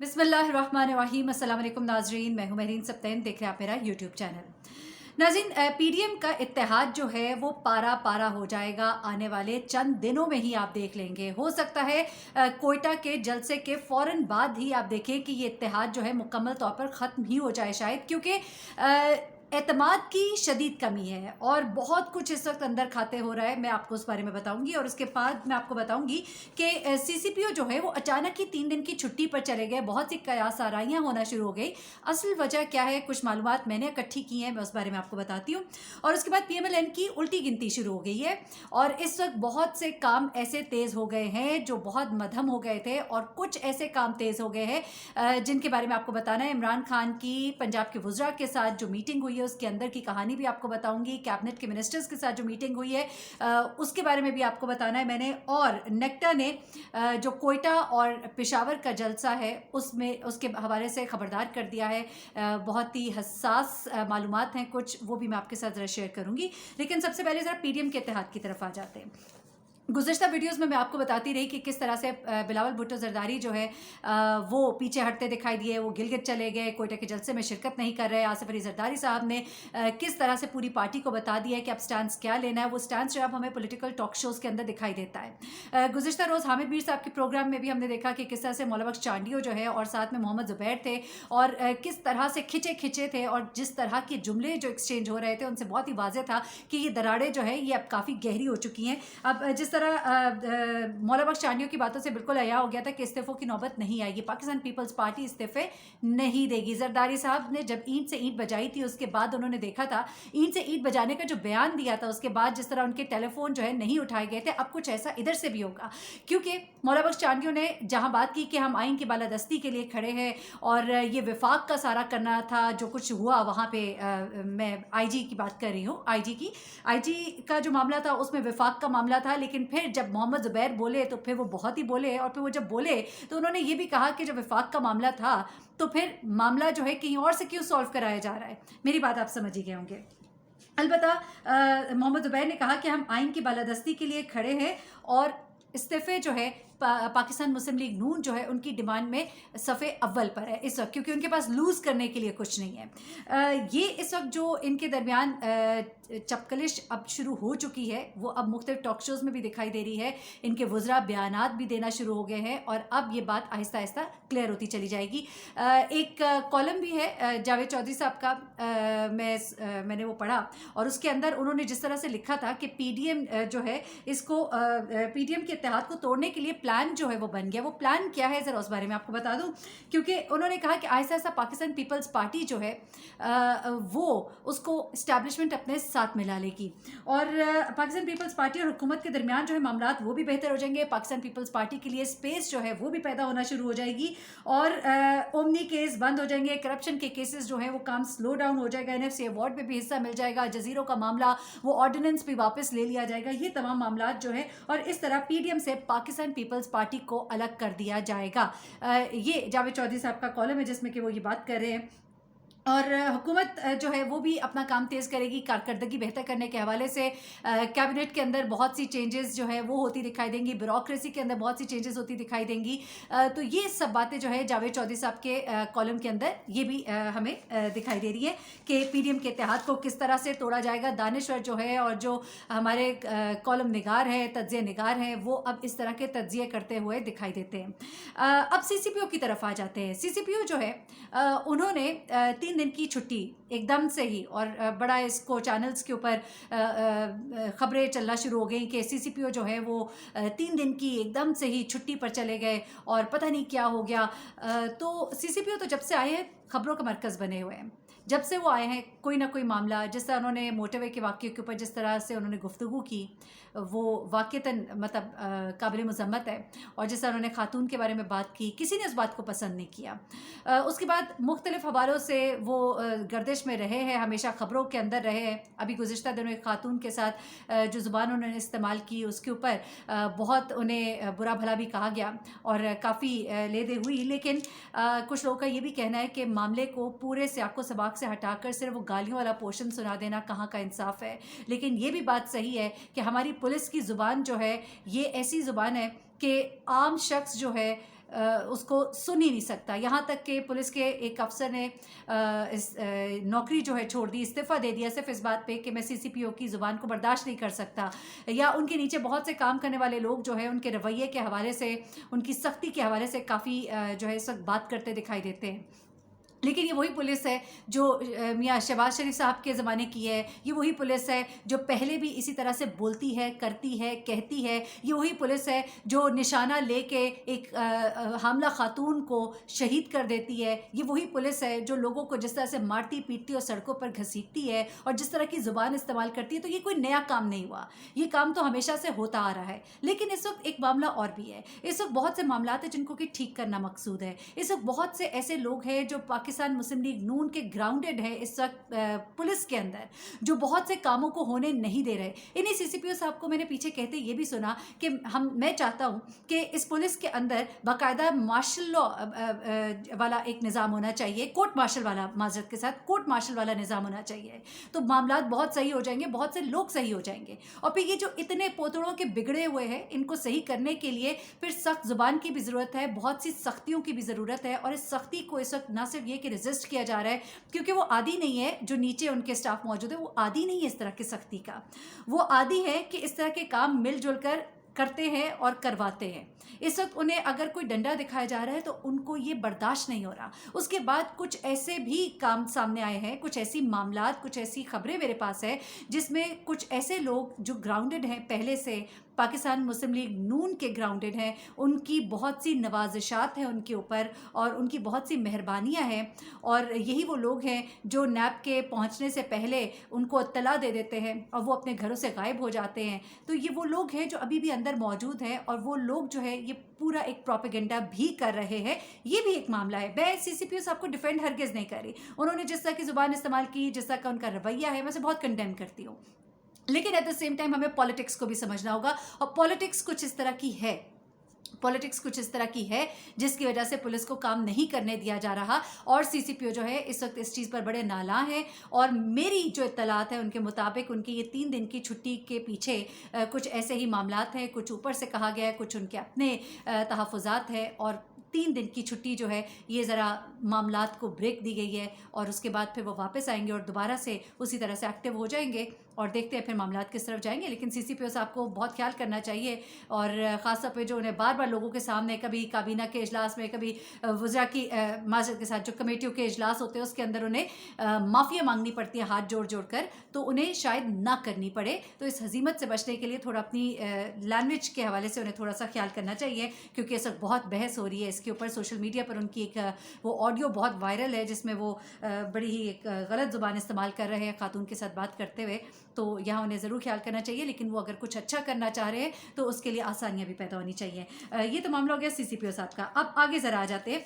बिस्मिल्लाहिर्रहमानिर्रहीम। अस्सलाम वालेकुम नाजरीन, मैं हूं महरीन सप्तैन, देख रहे हैं आप मेरा यूट्यूब चैनल। नाज़रीन, पीडीएम का इत्तेहाद जो है वो पारा पारा हो जाएगा आने वाले चंद दिनों में ही, आप देख लेंगे। हो सकता है कोयटा के जलसे के फ़ौरन बाद ही आप देखें कि ये इत्तेहाद जो है मुकम्मल तौर पर ख़त्म ही हो जाए शायद, क्योंकि एतमाद की शदीद कमी है और बहुत कुछ इस वक्त अंदर खाते हो रहा है। मैं आपको उस बारे में बताऊंगी और उसके बाद मैं आपको बताऊंगी कि सीसीपीओ जो है वो अचानक ही 3 दिन की छुट्टी पर चले गए। बहुत सी कयास आराइयाँ होना शुरू हो गई। असल वजह क्या है, कुछ मालूमात मैंने इकट्ठी की हैं, मैं उस बारे में आपको बताती हूँ। और उसके बाद पीएमएलएन की उल्टी गिनती शुरू हो गई है और इस वक्त बहुत से काम ऐसे तेज़ हो गए हैं जो बहुत मध्यम हो गए थे, और कुछ ऐसे काम तेज़ हो गए हैं जिनके बारे में आपको बताना है। इमरान खान की पंजाब के वुज़रा के साथ जो मीटिंग हुई है उसके अंदर की कहानी भी आपको बताऊंगी। कैबिनेट के मिनिस्टर्स के साथ जो मीटिंग हुई है उसके बारे में भी आपको बताना है मैंने। और नेक्टा ने जो कोयटा और पेशावर का जलसा है उसमें उसके हवाले से ख़बरदार कर दिया है। बहुत ही हसास मालूमात हैं कुछ, वो भी मैं आपके साथ ज़रा शेयर करूंगी। लेकिन सबसे पहले ज़रा पीडीएम के इत्तेहाद की तरफ आ जाते हैं। गुज़श्ता वीडियोस में मैं आपको बताती रही कि किस तरह से बिलावल भुट्टो ज़रदारी जो है वो पीछे हटते दिखाई दिए, वो गिलगित चले गए, कोयटा के जलसे में शिरकत नहीं कर रहे। आसिफ अली ज़रदारी साहब ने किस तरह से पूरी पार्टी को बता दिया है कि अब स्टैंड क्या लेना है। वो स्टैंड जो अब हमें पॉलिटिकल टॉक शोज़ के अंदर दिखाई देता है। गुज़श्ता रोज़ हामिद मीर साहब के प्रोग्राम में भी हमने देखा कि किस तरह से मौला बख्श चांडियो जो है और साथ में मोहम्मद ज़ुबैर थे और किस तरह से खिंचे थे, और जिस तरह के जुमले जो एक्सचेंज हो रहे थे उनसे बहुत ही वाज़ेह था कि ये दरारें जो है ये अब काफ़ी गहरी हो चुकी हैं। अब जिस तरह मौला बख्श चांडियों की बातों से बिल्कुल अया हो गया था कि इस्तीफों की नौबत नहीं आएगी, पाकिस्तान पीपल्स पार्टी इस्तीफे नहीं देगी। जरदारी साहब ने जब ईंट से ईंट बजाई थी उसके बाद उन्होंने देखा था, ईंट से ईंट बजाने का जो बयान दिया था उसके बाद जिस तरह उनके टेलीफोन जो है नहीं उठाए गए थे, अब कुछ ऐसा इधर से भी होगा। क्योंकि मौला बख्श चांडियों ने जहां बात की कि हम आइन की बालादस्ती के लिए खड़े हैं और ये विफाक का सारा करना था जो कुछ हुआ वहां पे, मैं आईजी की बात कर रही हूँ, आईजी का जो मामला था उसमें विफाक का मामला था। लेकिन फिर जब मोहम्मद ज़ुबैर बोले तो फिर वो बहुत ही बोले, और फिर वो जब बोले तो उन्होंने ये भी कहा कि जब विफाक का मामला था तो फिर मामला जो है कहीं और से क्यों सॉल्व कराया जा रहा है। मेरी बात आप समझ ही गए होंगे। अलबत्ता मोहम्मद ज़ुबैर ने कहा कि हम आइन की बालादस्ती के लिए खड़े हैं और इस्तीफे जो है पाकिस्तान मुस्लिम लीग नून जो है उनकी डिमांड में सफ़े अव्वल पर है इस वक्त, क्योंकि उनके पास लूज़ करने के लिए कुछ नहीं है। ये इस वक्त जो इनके दरमियान चपकलिश अब शुरू हो चुकी है वो अब मुख्तलिफ टॉक शोज़ में भी दिखाई दे रही है। इनके वुज़रा बयानात भी देना शुरू हो गए हैं और अब ये बात आहिस्ता आहिस्ता क्लियर होती चली जाएगी। एक कॉलम भी है जावेद चौधरी साहब का, मैंने वो पढ़ा और उसके अंदर उन्होंने जिस तरह से लिखा था कि पीडीएम जो है इसको पीडीएम के इत्तेहाद को तोड़ने के लिए प्लान जो है वो बन गया। वो प्लान क्या है ज़रा उस बारे में आपको बता दूं, क्योंकि उन्होंने कहा कि आहिस्ता आहिस्ता पाकिस्तान पीपल्स पार्टी जो है वो उसको इस्टेब्लिशमेंट अपने साथ मिला लेगी और पाकिस्तान पीपल्स पार्टी और हुकूमत के दरमियान जो है मामलात वो भी बेहतर हो जाएंगे। पाकिस्तान पीपल्स पार्टी के लिए स्पेस जो है वो भी पैदा होना शुरू हो जाएगी और ओमनी केस बंद हो जाएंगे, करप्शन के केसेस जो है वो काम स्लो डाउन हो जाएगा, एनएफसी अवार्ड में भी हिस्सा मिल जाएगा, जजीरों का मामला वो ऑर्डिनेंस भी वापस ले लिया जाएगा। ये तमाम मामलात जो है और इस तरह पीडीएम से पाकिस्तान पीपल्स पार्टी को अलग कर दिया जाएगा। ये जावेद चौधरी साहब का कॉलम है जिसमें कि वो ये बात कर रहे हैं। और हुकूमत जो है वो भी अपना काम तेज़ करेगी कारकर्दगी बेहतर करने के हवाले से। कैबिनेट के अंदर बहुत सी चेंजेस जो है वो होती दिखाई देंगी, ब्यूरोक्रेसी के अंदर बहुत सी चेंजेस होती दिखाई देंगी। तो ये सब बातें जो है जावेद चौधरी साहब के कॉलम के अंदर ये भी हमें दिखाई दे रही है कि पीडीएम के इत्तेहाद को किस तरह से तोड़ा जाएगा। दानिश्वर जो है और जो हमारे कॉलम निगार है, तज्ज़िया निगार हैं, वो अब इस तरह के तज्ज़िये करते हुए दिखाई देते हैं। अब सीसीपीओ की तरफ आ जाते हैं। सीसीपीओ जो है उन्होंने 3 दिन की छुट्टी एकदम से ही, और बड़ा इसको चैनल्स के ऊपर ख़बरें चलना शुरू हो गई कि सीसीपीओ जो है वो 3 दिन की एकदम से ही छुट्टी पर चले गए और पता नहीं क्या हो गया। तो सीसीपीओ तो जब से आए हैं ख़बरों का मरकज़ बने हुए हैं। जब से वो आए हैं कोई ना कोई मामला, जिस तरह उन्होंने मोटरवे के वाक़ये के ऊपर जिस तरह से उन्होंने गुफ्तगू की वो वाक़तन मतलब काबिल मज़म्मत है। और जिस तरह उन्होंने खातून के बारे में बात की, किसी ने उस बात को पसंद नहीं किया। उसके बाद मुख्तलिफ़ हवालों से वो गर्दिश में रहे हैं, हमेशा ख़बरों के अंदर रहे हैं। अभी गुज़िश्ता दिनों एक खातून के साथ जो ज़ुबान उन्होंने इस्तेमाल की उसके ऊपर बहुत उन्हें बुरा भला भी कहा गया और काफ़ी लेदे हुई। लेकिन कुछ लोगों का ये भी कहना है कि मामले को पूरे सियाक़ो सबाक़ से हटाकर सिर्फ वो गालियों वाला पोर्शन सुना देना कहाँ का इंसाफ है। लेकिन ये भी बात सही है कि हमारी पुलिस की ज़ुबान जो है ये ऐसी ज़ुबान है कि आम शख्स जो है اس کو سن ہی نہیں سکتا. یہاں تک کہ پولیس کے ایک افسر نے نوکری جو ہے چھوڑ دی, استعفیٰ دے دیا صرف اس بات پہ کہ میں CCPO کی زبان کو برداشت نہیں کر سکتا. یا ان کے نیچے بہت سے کام کرنے والے لوگ جو ہے ان کے رویے کے حوالے سے, ان کی سختی کے حوالے سے کافی جو ہے اس وقت بات کرتے دکھائی دیتے ہیں. لیکن یہ وہی پولیس ہے جو میاں شہباز شریف صاحب کے زمانے کی ہے. یہ وہی پولیس ہے جو پہلے بھی اسی طرح سے بولتی ہے, کرتی ہے, کہتی ہے. یہ وہی پولیس ہے جو نشانہ لے کے ایک حاملہ خاتون کو شہید کر دیتی ہے. یہ وہی پولیس ہے جو لوگوں کو جس طرح سے مارتی پیٹتی اور سڑکوں پر گھسیٹتی ہے اور جس طرح کی زبان استعمال کرتی ہے. تو یہ کوئی نیا کام نہیں ہوا, یہ کام تو ہمیشہ سے ہوتا آ رہا ہے. لیکن اس وقت ایک معاملہ اور بھی ہے. اس وقت بہت سے معاملات ہیں جن کو کہ ٹھیک کرنا مقصود ہے. اس وقت بہت سے ایسے لوگ ہیں جو پاکستان مسلم لیگ نون کے گراؤنڈڈ ہے اس وقت پولیس کے اندر, جو بہت سے کاموں کو ہونے نہیں دے رہے. انہی CCPO صاحب کو میں نے پیچھے کہتے یہ بھی سنا کہ میں چاہتا ہوں کہ اس پولیس کے اندر باقاعدہ مارشل لا والا ایک نظام ہونا چاہیے, کورٹ مارشل والا, معذرت کے ساتھ کورٹ مارشل والا نظام ہونا چاہیے. تو معاملات بہت صحیح ہو جائیں گے, بہت سے لوگ صحیح ہو جائیں گے. اور پھر یہ جو اتنے پوتڑوں کے بگڑے ہوئے ہیں ان کو صحیح کرنے کے لیے پھر سخت زبان کی بھی ضرورت ہے, بہت سی سختیوں کی بھی ضرورت ہے. اور اس سختی کو اس وقت نہ صرف یہ کہ ریزسٹ کیا جا رہا ہے کیونکہ وہ عادی نہیں ہے, جو نیچے ان کے سٹاف موجود ہے وہ عادی نہیں ہے اس طرح کی سختی کا. وہ عادی ہے کہ اس طرح کے کام مل جل کر کرتے ہیں اور کرواتے ہیں. اس وقت انہیں اگر کوئی ڈنڈا دکھایا جا رہا ہے تو ان کو یہ برداشت نہیں ہو رہا. اس کے بعد کچھ ایسے بھی کام سامنے آئے ہیں, کچھ ایسی معاملات, کچھ ایسی خبریں میرے پاس ہے جس میں کچھ ایسے لوگ جو گراؤنڈڈ ہیں, پہلے سے پاکستان مسلم لیگ نون کے گراؤنڈڈ ہیں, ان کی بہت سی نوازشات ہیں ان کے اوپر اور ان کی بہت سی مہربانیاں ہیں. اور یہی وہ لوگ ہیں جو نیب کے پہنچنے سے پہلے ان کو اطلاع دے دیتے ہیں اور وہ اپنے گھروں سے غائب ہو جاتے ہیں. تو یہ وہ لوگ ہیں جو ابھی بھی اندر موجود ہیں اور وہ لوگ جو ہے یہ پورا ایک پروپیگنڈا بھی کر رہے ہیں. یہ بھی ایک معاملہ ہے. میں CCPO صاحب کو ڈیفینڈ ہرگز نہیں کر رہی, انہوں نے جس طرح کی زبان استعمال کی, جس طرح کا ان کا رویہ ہے, میں اسے بہت کنڈیم کرتی ہوں. لیکن ایٹ دا سیم ٹائم ہمیں پالیٹکس کو بھی سمجھنا ہوگا, اور پالیٹکس کچھ اس طرح کی ہے, پولیٹکس کچھ اس طرح کی ہے جس کی وجہ سے پولیس کو کام نہیں کرنے دیا جا رہا. اور CCPO جو ہے اس وقت اس چیز پر بڑے نالاں ہیں. اور میری جو اطلاعات ہیں ان کے مطابق ان کی یہ 3 دن کی چھٹی کے پیچھے کچھ ایسے ہی معاملات ہیں, کچھ اوپر سے کہا گیا ہے, کچھ ان کے اپنے تحفظات ہیں. اور 3 دن کی چھٹی جو ہے یہ ذرا معاملات کو بریک دی گئی ہے, اور اس کے بعد پھر وہ واپس آئیں گے اور دوبارہ سے اسی طرح سے ایکٹیو ہو جائیں گے, اور دیکھتے ہیں پھر معاملات کس طرف جائیں گے. لیکن CCPO صاحب کو بہت خیال کرنا چاہیے, اور خاص طور پہ جو انہیں بار بار لوگوں کے سامنے, کبھی کابینہ کے اجلاس میں, کبھی وزراء کی معذرت کے ساتھ جو کمیٹیوں کے اجلاس ہوتے ہیں اس کے اندر انہیں معافیاں مانگنی پڑتی ہیں ہاتھ جوڑ جوڑ کر, تو انہیں شاید نہ کرنی پڑے. تو اس ہزیمت سے بچنے کے لیے تھوڑا اپنی لینگویج کے حوالے سے انہیں تھوڑا سا خیال کرنا چاہیے, کیونکہ اس وقت بہت بحث ہو رہی ہے اس کے اوپر. سوشل میڈیا پر ان کی ایک وہ آڈیو بہت وائرل ہے جس میں وہ بڑی ہی ایک غلط زبان استعمال کر رہے ہیں خاتون کے ساتھ بات کرتے ہوئے. تو یہاں انہیں ضرور خیال کرنا چاہیے, لیکن وہ اگر کچھ اچھا کرنا چاہ رہے ہیں تو اس کے لیے آسانیاں بھی پیدا ہونی چاہیے. یہ تو معاملہ ہو گیا CCPO صاحب کا. اب آگے ذرا آ جاتے ہیں.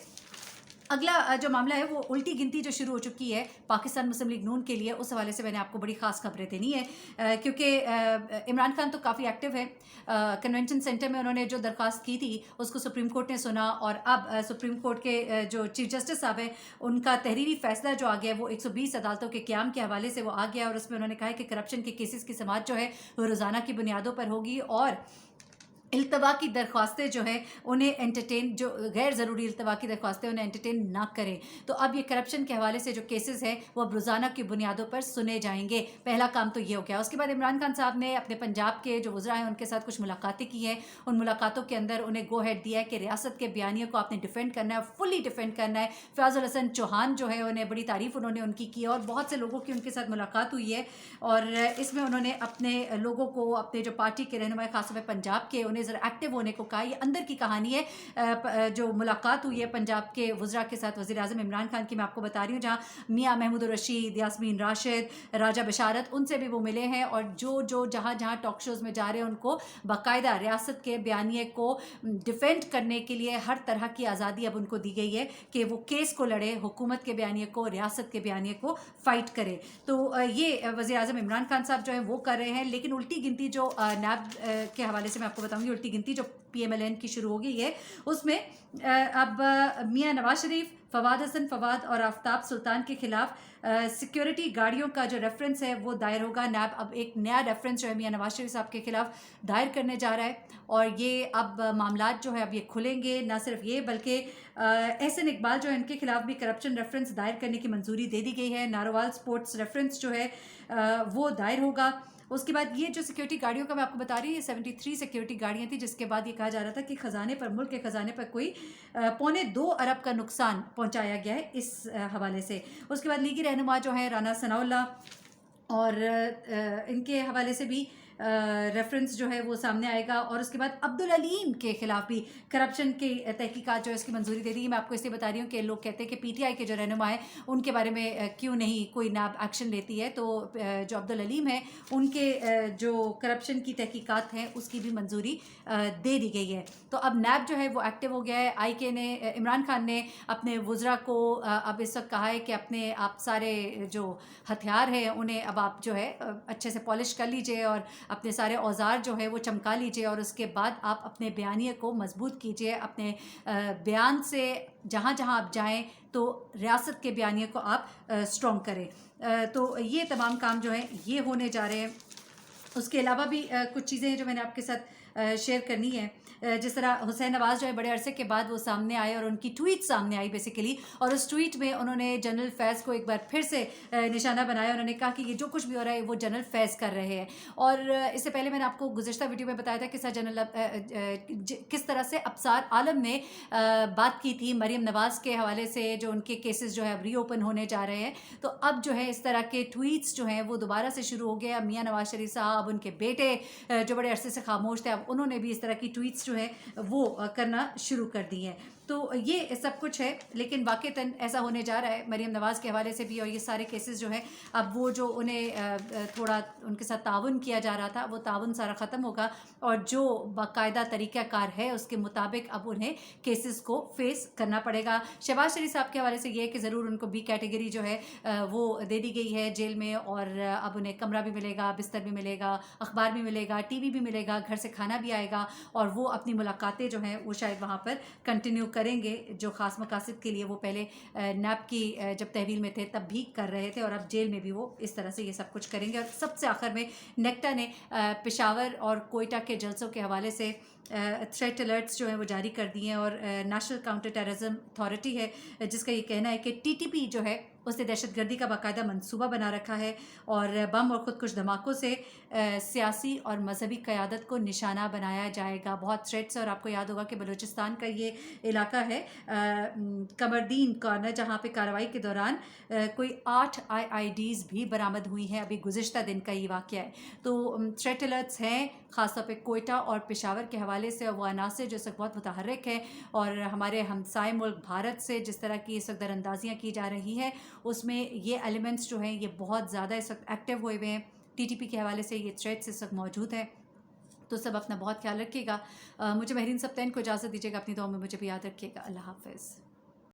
اگلا جو معاملہ ہے وہ الٹی گنتی جو شروع ہو چکی ہے پاکستان مسلم لیگ نون کے لیے, اس حوالے سے میں نے آپ کو بڑی خاص خبریں دینی ہے, کیونکہ عمران خان تو کافی ایکٹیو ہے. کنونشن سینٹر میں انہوں نے جو درخواست کی تھی اس کو سپریم کورٹ نے سنا, اور اب سپریم کورٹ کے جو چیف جسٹس صاحب ہیں ان کا تحریری فیصلہ جو آ گیا ہے وہ 120 عدالتوں کے قیام کے حوالے سے وہ آ گیا, اور اس میں انہوں نے کہا ہے کہ کرپشن کے کیسز کی سماعت جو ہے وہ روزانہ کی بنیادوں پر ہوگی, اور التوا کی درخواستیں جو ہیں انہیں انٹرٹین, جو غیر ضروری التوا کی درخواستیں انہیں انٹرٹین نہ کریں. تو اب یہ کرپشن کے حوالے سے جو کیسز ہیں وہ اب روزانہ کی بنیادوں پر سنے جائیں گے. پہلا کام تو یہ ہو گیا. اس کے بعد عمران خان صاحب نے اپنے پنجاب کے جو وزراء ہیں ان کے ساتھ کچھ ملاقاتیں کی ہیں. ان ملاقاتوں کے اندر انہیں گو ہیڈ دیا ہے کہ ریاست کے بیانیے کو آپ نے ڈیفینڈ کرنا ہے, فلی ڈیفینڈ کرنا ہے. فیاض الحسن چوہان جو ہے انہیں بڑی تعریف انہوں نے ان کی اور بہت سے لوگوں کی ان کے ساتھ ملاقات ہوئی ہے, اور اس میں انہوں نے اپنے لوگوں کو, اپنے جو پارٹی کے رہنما خاص طور پہ پنجاب کے, انہیں ذرا ایکٹیو ہونے کو کہا. یہ اندر کی کہانی ہے جو ملاقات ہوئی ہے پنجاب کے وزراء کے ساتھ وزیر اعظم عمران خان کی, میں آپ کو بتا رہی ہوں, جہاں میاں محمود الرشید, یاسمین راشد, راجہ بشارت, ان سے بھی وہ ملے ہیں, اور جو جہاں ٹاک شوز میں جا رہے ہیں ان کو باقاعدہ ریاست کے بیانیے کو ڈیفینڈ کرنے کے لیے ہر طرح کی آزادی اب ان کو دی گئی ہے کہ وہ کیس کو لڑے, حکومت کے بیانیے کو, ریاست کے بیانیے کو فائٹ کرے. تو یہ وزیر اعظم عمران خان صاحب جو ہیں وہ کر رہے ہیں. لیکن الٹی گنتی جو نیب کے حوالے سے میں آپ کو بتاؤں گی, उल्टी गिनती जो PMLN की शुरू हो गई है उसमें अब मियां नवाज शरीफ, फवाद हसन फवाद और आफ्ताब सुल्तान के खिलाफ सिक्योरिटी गाड़ियों का जो रेफरेंस है वो दायर होगा। नैब अब एक नया रेफरेंस जो है मियां नवाज शरीफ साहब के खिलाफ दायर करने जा रहा है और ये अब मामलात जो है अब ये खुलेंगे। ना सिर्फ ये बल्कि एहसन इकबाल जो है इनके खिलाफ भी करप्शन रेफरेंस दायर करने की मंजूरी दे दी गई है। नारोवाल स्पोर्ट्स रेफरेंस जो है वो दायर होगा। उसके बाद ये जो सिक्योरिटी गाड़ियों का मैं आपको बता रही हूँ, ये 73 सिक्योरिटी गाड़ियाँ थी, जिसके बाद ये कहा जा रहा था कि खजाने पर, मुल्क के खजाने पर कोई 2.25 अरब का नुकसान पहुँचाया गया है इस हवाले से। उसके बाद लीगी रहनुमा जो है राना सनाउल्लाह और इनके हवाले से भी रेफरेंस जो है वो सामने आएगा। और उसके बाद अब्दुल अलीम के खिलाफ भी करप्शन की तहकीकात जो है इसकी मंजूरी दे दी। मैं आपको इसलिए बता रही हूँ कि लोग कहते हैं कि PTI के जो रहनुमा है उनके बारे में क्यों नहीं कोई नैब एक्शन लेती है, तो जो अब्दुल अलीम है उनके जो करप्शन की तहकीकात हैं उसकी भी मंजूरी दे दी गई है। तो अब नैब जो है वो एक्टिव हो गया है। IK ने, इमरान खान ने अपने वुज़रा को अब इस वक्त कहा है कि अपने आप सारे जो हथियार हैं उन्हें अब आप जो है अच्छे से पॉलिश कर लीजिए और अपने सारे औजार जो है वो चमका लीजिए और उसके बाद आप अपने बयानिए को मजबूत कीजिए। अपने बयान से जहाँ जहाँ आप जाएं तो रियासत के बयानिए को आप स्ट्रॉन्ग करें। तो ये तमाम काम जो है ये होने जा रहे हैं। उसके अलावा भी कुछ चीज़ें हैं जो मैंने आपके साथ शेयर करनी है। जिस तरह हुसैन नवाज़ जो है बड़े अरसे के बाद वो सामने आए और उनकी ट्वीट सामने आई बेसिकली, और उस ट्वीट में उन्होंने जनरल फैज़ को एक बार फिर से निशाना बनाया। उन्होंने कहा कि ये जो कुछ भी हो रहा है वो जनरल फैज़ कर रहे हैं। और इससे पहले मैंने आपको गुज़िश्ता वीडियो में बताया था कि सर जनरल किस तरह से अब्सार आलम ने बात की थी मरीम नवाज़ के हवाले से, जो उनके केसेस जो है रीओपन होने जा रहे हैं। तो अब जो है इस तरह के ट्वीट्स जो हैं वो दोबारा से शुरू हो गए। अब मियां नवाज शरीफ साहब, उनके बेटे जो बड़े अरसे से खामोश थे, अब उन्होंने भी इस तरह की ट्वीट्स जो है वो करना शुरू कर दी हैं। तो ये सब कुछ है, लेकिन वाक़तन ऐसा होने जा रहा है मरीम नवाज़ के हवाले से भी। और ये सारे केसेस जो है अब वो जो उन्हें थोड़ा उनके साथ ताउन किया जा रहा था वो ताउन सारा ख़त्म होगा और जो बाकायदा तरीक़ाकार है उसके मुताबिक अब उन्हें केसेस को फेस करना पड़ेगा। शहबाज शरीफ साहब के हवाले से ये है कि ज़रूर उनको B कैटेगरी जो है वो दे दी गई है जेल में, और अब उन्हें कमरा भी मिलेगा, बिस्तर भी मिलेगा, अखबार भी मिलेगा, TV भी मिलेगा, घर से खाना भी आएगा, और वो अपनी मुलाकातें जो हैं वो शायद वहाँ पर कंटिन्यू करेंगे जो ख़ास मकासद के लिए वो पहले नैब की जब तहवील में थे तब भी कर रहे थे, और अब जेल में भी वो इस तरह से ये सब कुछ करेंगे। और सबसे आखिर में नेक्टा ने पेशावर और कोयटा के जलसों के हवाले से थ्रेट अलर्ट्स जो हैं वो जारी कर दिए हैं। और नेशनल काउंटर टेररिज्म अथॉरिटी है जिसका ये कहना है कि TTP जो है उसने दहशतगर्दी का बाकायदा मंसूबा बना रखा है और बम और ख़ुदकुश धमाकों से सियासी और मजहबी क़यादत को निशाना बनाया जाएगा। बहुत थ्रेट्स है, और आपको याद होगा कि बलूचिस्तान का ये इलाका है कमरदीन कॉर्नर, जहाँ पे कार्रवाई के दौरान कोई 8 IIDs भी बरामद हुई हैं। अभी गुज़िश्ता दिन का ये वाक़या है। तो थ्रेट अलर्ट्स हैं ख़ासतौर पे कोयटा और पेशावर के हवाले से, और वो अनासर जो इस वक्त बहुत मुतहर्रिक है, और हमारे हमसाय मुल्क भारत से जिस तरह की इस वक्त दरअंदाजियाँ की जा रही हैं उसमें ये एलिमेंट्स जो हैं ये बहुत ज़्यादा इस वक्त एक्टिव हुए हुए हैं। TTP के हवाले से ये थ्रेट्स इस वक्त मौजूद हैं। तो सब अपना बहुत ख्याल रखिएगा। मुझे महरीन सप्तैन को इजाज़त दीजिएगा, अपनी दुआ में मुझे भी याद रखिएगा। अल्लाह हाफ़िज़।